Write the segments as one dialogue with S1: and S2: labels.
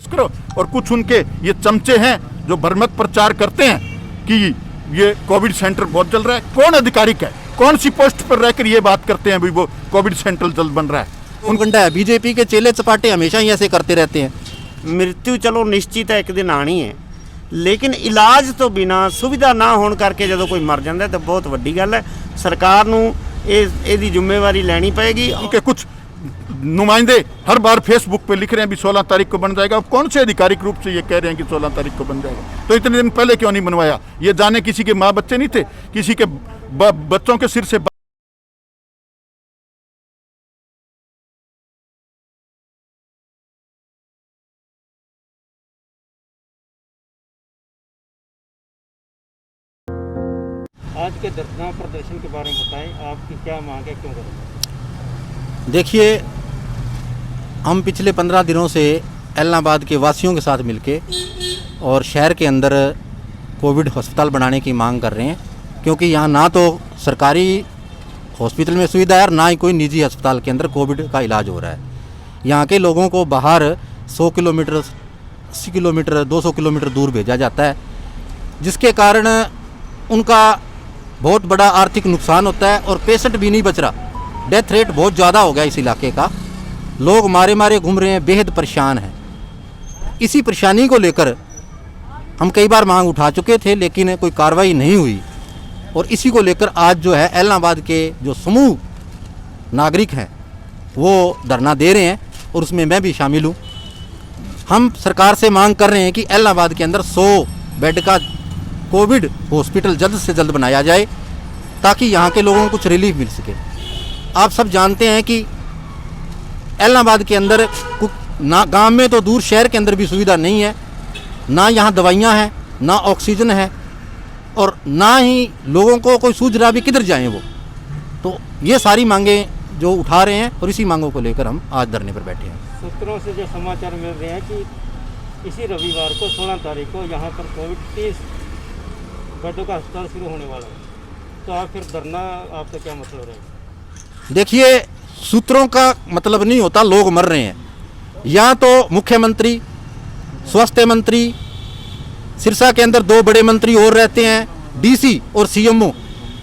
S1: करो। और कुछ उनके ये चमचे हैं जो भ्रमत प्रचार करते हैं कि ये कोविड सेंटर बहुत जल रहा है। कौन आधिकारिक है, कौन सी पोस्ट पर रहकर ये बात करते हैं भी वो कोविड सेंटर जल्द बन रहा है?
S2: उनका है बीजेपी के चेले चपाटे हमेशा ही ऐसे करते रहते हैं।
S3: मृत्यु चलो निश्चित है, एक दिन आनी है, लेकिन इलाज तो बिना सुविधा ना होने करके जो कोई मर जाता है तो बहुत वड्डी गल है। सरकार नूं इसकी जिम्मेवारी लेनी पड़ेगी।
S1: उनके कुछ नुमाइंदे हर बार फेसबुक पे लिख रहे हैं भी 16 तारीख को बन जाएगा। कौन से आधिकारिक रूप से ये कह रहे हैं कि 16 तारीख को बन जाएगा? तो इतने दिन पहले क्यों नहीं बनवाया? ये जाने किसी के माँ बच्चे नहीं थे, किसी के बच्चों के सिर से
S4: आज के धरना प्रदर्शन के बारे में बताएं, आपकी क्या मांग है, क्यों करें?
S2: देखिए, हम पिछले 15 दिनों से एलनाबाद के वासियों के साथ मिलके और शहर के अंदर कोविड अस्पताल बनाने की मांग कर रहे हैं, क्योंकि यहाँ ना तो सरकारी हॉस्पिटल में सुविधा है और ना ही कोई निजी अस्पताल के अंदर कोविड का इलाज हो रहा है। यहाँ के लोगों को बाहर 100 किलोमीटर, 80 किलोमीटर, 200 किलोमीटर दूर भेजा जाता है, जिसके कारण उनका बहुत बड़ा आर्थिक नुकसान होता है और पेशेंट भी नहीं बच रहा। डेथ रेट बहुत ज़्यादा हो गया इस इलाके का, लोग मारे मारे घूम रहे हैं, बेहद परेशान हैं। इसी परेशानी को लेकर हम कई बार मांग उठा चुके थे, लेकिन कोई कार्रवाई नहीं हुई। और इसी को लेकर आज जो है एलनाबाद के जो समूह नागरिक हैं वो धरना दे रहे हैं और उसमें मैं भी शामिल हूँ। हम सरकार से मांग कर रहे हैं कि एलनाबाद के अंदर 100 बेड का कोविड हॉस्पिटल जल्द से जल्द बनाया जाए, ताकि यहाँ के लोगों को कुछ रिलीफ मिल सके। आप सब जानते हैं कि एलनाबाद के अंदर ना गांव में तो दूर, शहर के अंदर भी सुविधा नहीं है, ना यहाँ दवाइयाँ हैं, ना ऑक्सीजन है, और ना ही लोगों को कोई सूझ रहा भी किधर जाएं वो। तो ये सारी मांगें जो उठा रहे हैं और इसी मांगों को लेकर हम आज धरने पर बैठे हैं।
S4: सूत्रों से जो समाचार मिल रहे हैं कि इसी रविवार को 16 तारीख को यहाँ पर कोविड 30 बेडों का अस्पताल शुरू होने वाला है, तो आप फिर धरना, आपका क्या मतलब रहेगा?
S2: देखिए, सूत्रों का मतलब नहीं होता, लोग मर रहे हैं। यहाँ तो मुख्यमंत्री, स्वास्थ्य मंत्री, सिरसा के अंदर 2 बड़े मंत्री और रहते हैं, डीसी और सीएमओ,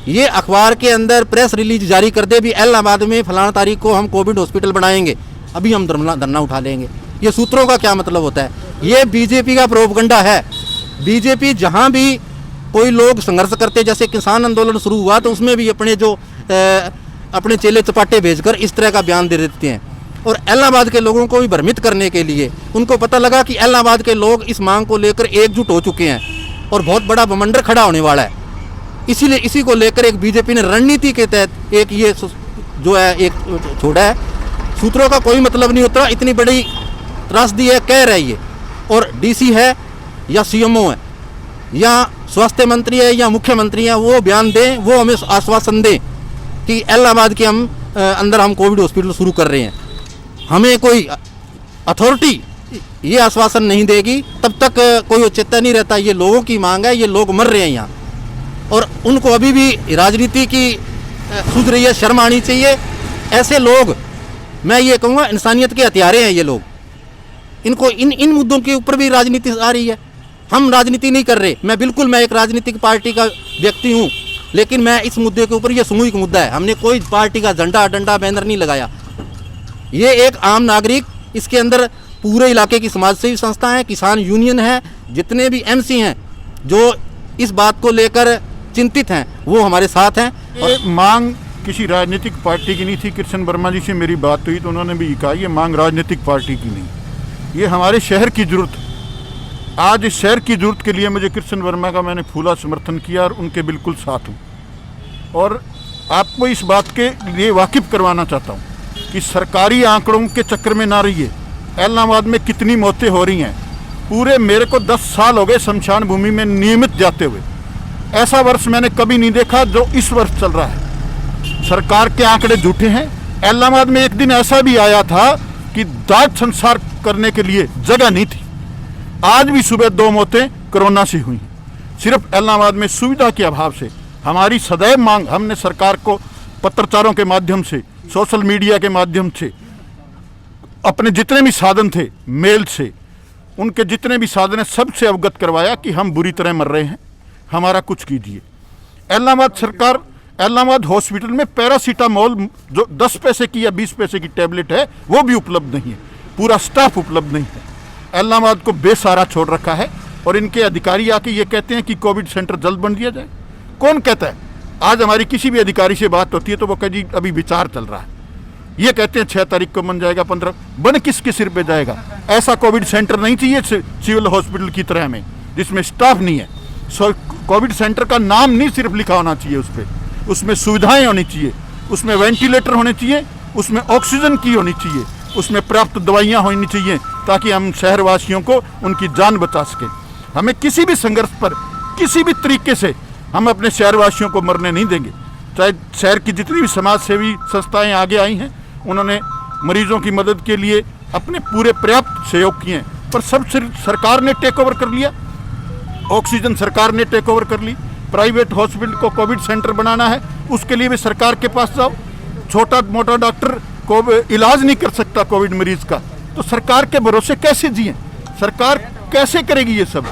S2: ये अखबार के अंदर प्रेस रिलीज जारी कर दे भी एलनाबाद में फलाना तारीख को हम कोविड हॉस्पिटल बनाएंगे, अभी हम धरना उठा लेंगे। ये सूत्रों का क्या मतलब होता है? ये बीजेपी का प्रोपगंडा है। बीजेपी जहाँ भी कोई लोग संघर्ष करते, जैसे किसान आंदोलन शुरू हुआ तो उसमें भी अपने चेले चपाटे भेजकर इस तरह का बयान दे देते हैं। और एलनाबाद के लोगों को भी भ्रमित करने के लिए उनको पता लगा कि एलनाबाद के लोग इस मांग को लेकर एकजुट हो चुके हैं और बहुत बड़ा बवंडर खड़ा होने वाला है। इसीलिए इसी को लेकर एक बीजेपी ने रणनीति के तहत एक ये जो है एक छोड़ा है। सूत्रों का कोई मतलब नहीं होता, इतनी बड़ी त्रासदी है, कह रही है। और डीसी है या सीएमओ है या स्वास्थ्य मंत्री है या मुख्यमंत्री है, वो बयान दें, वो हमें आश्वासन दें कि एलनाबाद के अंदर हम कोविड हॉस्पिटल शुरू कर रहे हैं। हमें कोई अथॉरिटी ये आश्वासन नहीं देगी तब तक कोई औचित्य नहीं रहता। ये लोगों की मांग है, ये लोग मर रहे हैं यहाँ, और उनको अभी भी राजनीति की सूझ रही है, शर्म आनी चाहिए। ऐसे लोग, मैं ये कहूँगा, इंसानियत के हथियारे हैं ये लोग। इनको इन मुद्दों के ऊपर भी राजनीति आ रही है। हम राजनीति नहीं कर रहे, मैं एक राजनीतिक पार्टी का व्यक्ति हूँ, लेकिन मैं इस मुद्दे के ऊपर, ये सामूहिक मुद्दा है, हमने कोई पार्टी का झंडा डंडा बैनर नहीं लगाया। ये एक आम नागरिक, इसके अंदर पूरे इलाके की समाज सेवी संस्था है, किसान यूनियन है, जितने भी एमसी हैं जो इस बात को लेकर चिंतित हैं वो हमारे साथ हैं।
S1: ये मांग किसी राजनीतिक पार्टी की नहीं थी। कृष्ण वर्मा जी से मेरी बात हुई तो उन्होंने भी कहा ये मांग राजनीतिक पार्टी की नहीं, ये हमारे शहर की जरूरत। आज इस शहर की जरूरत के लिए मुझे कृष्ण वर्मा का मैंने फूला समर्थन किया और उनके बिल्कुल साथ हूँ। और आपको इस बात के लिए वाकिफ करवाना चाहता हूँ कि सरकारी आंकड़ों के चक्कर में ना रहिए। एलनाबाद में कितनी मौतें हो रही हैं, पूरे मेरे को 10 साल हो गए शमशान भूमि में नियमित जाते हुए। ऐसा वर्ष मैंने कभी नहीं देखा जो इस वर्ष चल रहा है। सरकार के आंकड़े झूठे हैं। एलनाबाद में एक दिन ऐसा भी आया था कि दाह संस्कार करने के लिए जगह नहीं थी। आज भी सुबह 2 मौतें कोरोना से हुई। सिर्फ एलनाबाद में सुविधा के अभाव से हमारी सदैव मांग, हमने सरकार को पत्रचारों के माध्यम से, सोशल मीडिया के माध्यम से, अपने जितने भी साधन थे, मेल से, उनके जितने भी साधन हैं सबसे अवगत करवाया कि हम बुरी तरह मर रहे हैं, हमारा कुछ कीजिए। इलाहाबाद हॉस्पिटल में पैरासीटामोल जो 10 पैसे की या 20 पैसे की टैबलेट है वो भी उपलब्ध नहीं है, पूरा स्टाफ उपलब्ध नहीं है। इलाहाबाद को बेसहारा छोड़ रखा है और इनके अधिकारी आके ये कहते हैं कि कोविड सेंटर जल्द बन दिया जाए। कौन कहता है? आज हमारी किसी भी अधिकारी से बात होती है तो वो कह जी अभी विचार चल रहा है। ये कहते हैं 6 तारीख को बन जाएगा, 15 बन किसके सिर पे जाएगा? ऐसा कोविड सेंटर नहीं चाहिए सिविल हॉस्पिटल की तरह में जिसमें स्टाफ नहीं है। कोविड सेंटर का नाम नहीं सिर्फ लिखा होना चाहिए उस पर, उसमें सुविधाएं होनी चाहिए, उसमें वेंटिलेटर होने चाहिए, उसमें ऑक्सीजन की होनी चाहिए, उसमें पर्याप्त दवाइयाँ होनी चाहिए ताकि हम शहरवासियों को उनकी जान बचा सकें। हमें किसी भी संघर्ष पर किसी भी तरीके से हम अपने शहरवासियों को मरने नहीं देंगे। चाहे शहर की जितनी भी समाज सेवी संस्थाएं आगे आई हैं उन्होंने मरीजों की मदद के लिए अपने पूरे पर्याप्त सहयोग किए हैं, पर सब सरकार ने टेक ओवर कर लिया। ऑक्सीजन सरकार ने टेक ओवर कर ली। प्राइवेट हॉस्पिटल को कोविड सेंटर बनाना है उसके लिए भी सरकार के पास जाओ। छोटा मोटा डॉक्टर को इलाज नहीं कर सकता कोविड मरीज का, तो सरकार के भरोसे कैसे जिए? सरकार कैसे करेगी ये सब?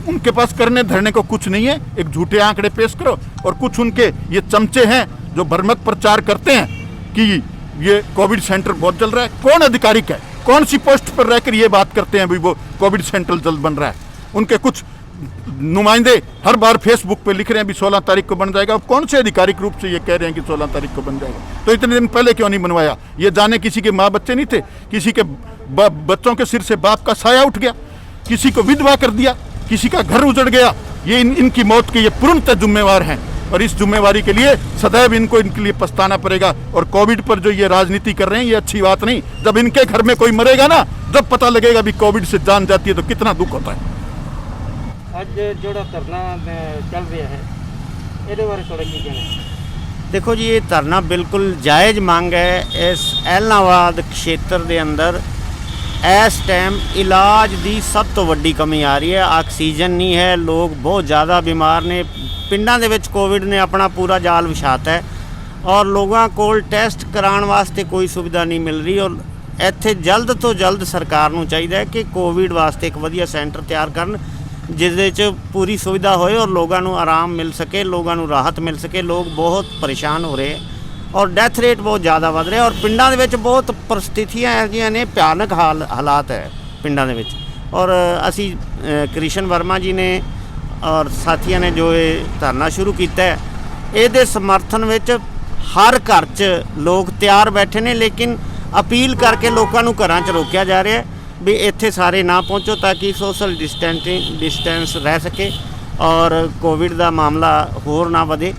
S1: उनके पास करने धरने को कुछ नहीं है, एक झूठे आंकड़े पेश करो और कुछ उनके ये चमचे हैं जो भ्रमक प्रचार करते हैं कि ये कोविड सेंटर बहुत चल रहा है। कौन अधिकारी का है? कौन सी पोस्ट पर रहकर ये बात करते हैं भी वो कोविड सेंटर जल्द बन रहा है? उनके कुछ नुमाइंदे हर बार फेसबुक पे लिख रहे हैं भी 16 तारीख को बन जाएगा। कौन से आधिकारिक रूप से ये कह रहे हैं कि 16 तारीख को बन जाएगा? तो इतने दिन पहले क्यों नहीं बनवाया? ये जाने किसी के माँ बच्चे नहीं थे, किसी के बच्चों के सिर से बाप का साया उठ गया, किसी को विधवा कर दिया, किसी का घर उजड़ गया। ये इनकी मौत के ये पूर्णतः जिम्मेवार हैं और इस जिम्मेवारी के लिए सदैव इनके लिए पछताना पड़ेगा। और कोविड पर जो ये राजनीति कर रहे हैं ये अच्छी बात नहीं। जब इनके घर में कोई मरेगा ना, जब पता लगेगा भी कोविड से जान जाती है तो कितना दुख होता है।
S4: ਅੱਜ ਜਿਹੜਾ ਧਰਨਾ ਚੱਲ ਰਿਹਾ ਹੈ ਇਹਦੇ ਬਾਰੇ ਥੋੜਾ ਕੀ ਕਹਿਣਾ ਹੈ?
S3: ਦੇਖੋ ਜੀ, ਇਹ ਧਰਨਾ ਬਿਲਕੁਲ ਜਾਇਜ਼ ਮੰਗ ਹੈ। ਇਸ ਐਲਨਾਬਾਦ ਖੇਤਰ ਦੇ ਅੰਦਰ ਇਸ ਟਾਈਮ ਇਲਾਜ ਦੀ ਸਭ ਤੋਂ ਵੱਡੀ ਕਮੀ ਆ ਰਹੀ ਹੈ। ਆਕਸੀਜਨ ਨਹੀਂ ਹੈ, ਲੋਕ ਬਹੁਤ ਜ਼ਿਆਦਾ ਬਿਮਾਰ ਨੇ। ਪਿੰਡਾਂ ਦੇ ਵਿੱਚ ਕੋਵਿਡ ਨੇ ਆਪਣਾ ਪੂਰਾ ਜਾਲ ਵਿਛਾਤਾ ਹੈ ਔਰ ਲੋਕਾਂ ਕੋਲ ਟੈਸਟ ਕਰਾਉਣ ਵਾਸਤੇ ਕੋਈ ਸੁਵਿਧਾ ਨਹੀਂ ਮਿਲ ਰਹੀ। ਔਰ ਇੱਥੇ ਜਲਦ ਤੋਂ ਜਲਦ ਸਰਕਾਰ ਨੂੰ ਚਾਹੀਦਾ ਹੈ ਕਿ ਕੋਵਿਡ ਵਾਸਤੇ ਇੱਕ ਵਧੀਆ ਸੈਂਟਰ ਤਿਆਰ ਕਰਨ ਜਿਹਦੇ 'ਚ ਪੂਰੀ ਸੁਵਿਧਾ ਹੋਏ ਔਰ ਲੋਕਾਂ ਨੂੰ ਆਰਾਮ ਮਿਲ ਸਕੇ, ਲੋਕਾਂ ਨੂੰ ਰਾਹਤ ਮਿਲ ਸਕੇ। ਲੋਕ ਬਹੁਤ ਪਰੇਸ਼ਾਨ ਹੋ ਰਹੇ ਔਰ ਡੈਥ ਰੇਟ ਬਹੁਤ ਜ਼ਿਆਦਾ ਵੱਧ ਰਿਹਾ ਔਰ ਪਿੰਡਾਂ ਦੇ ਵਿੱਚ ਬਹੁਤ ਪਰਿਸਥਿਤੀਆਂ ਇਹੋ ਜਿਹੀਆਂ ਨੇ, ਭਿਆਨਕ ਹਾਲਾਤ ਹੈ ਪਿੰਡਾਂ ਦੇ ਵਿੱਚ। ਔਰ ਅਸੀਂ ਕ੍ਰਿਸ਼ਨ ਵਰਮਾ ਜੀ ਨੇ ਔਰ ਸਾਥੀਆਂ ਨੇ ਜੋ ਇਹ ਧਰਨਾ ਸ਼ੁਰੂ ਕੀਤਾ ਹੈ ਇਹਦੇ ਸਮਰਥਨ ਵਿੱਚ ਹਰ ਘਰ 'ਚ ਲੋਕ ਤਿਆਰ ਬੈਠੇ ਨੇ, ਲੇਕਿਨ ਅਪੀਲ ਕਰਕੇ ਲੋਕਾਂ ਨੂੰ ਘਰਾਂ 'ਚ ਰੋਕਿਆ ਜਾ ਰਿਹਾ ਵੀ ਇੱਥੇ ਸਾਰੇ ਨਾ ਪਹੁੰਚੋ ਤਾਂ ਕਿ ਸੋਸ਼ਲ ਡਿਸਟੈਂਸ ਰਹਿ ਸਕੇ ਔਰ ਕੋਵਿਡ ਦਾ ਮਾਮਲਾ ਹੋਰ ਨਾ ਵਧੇ।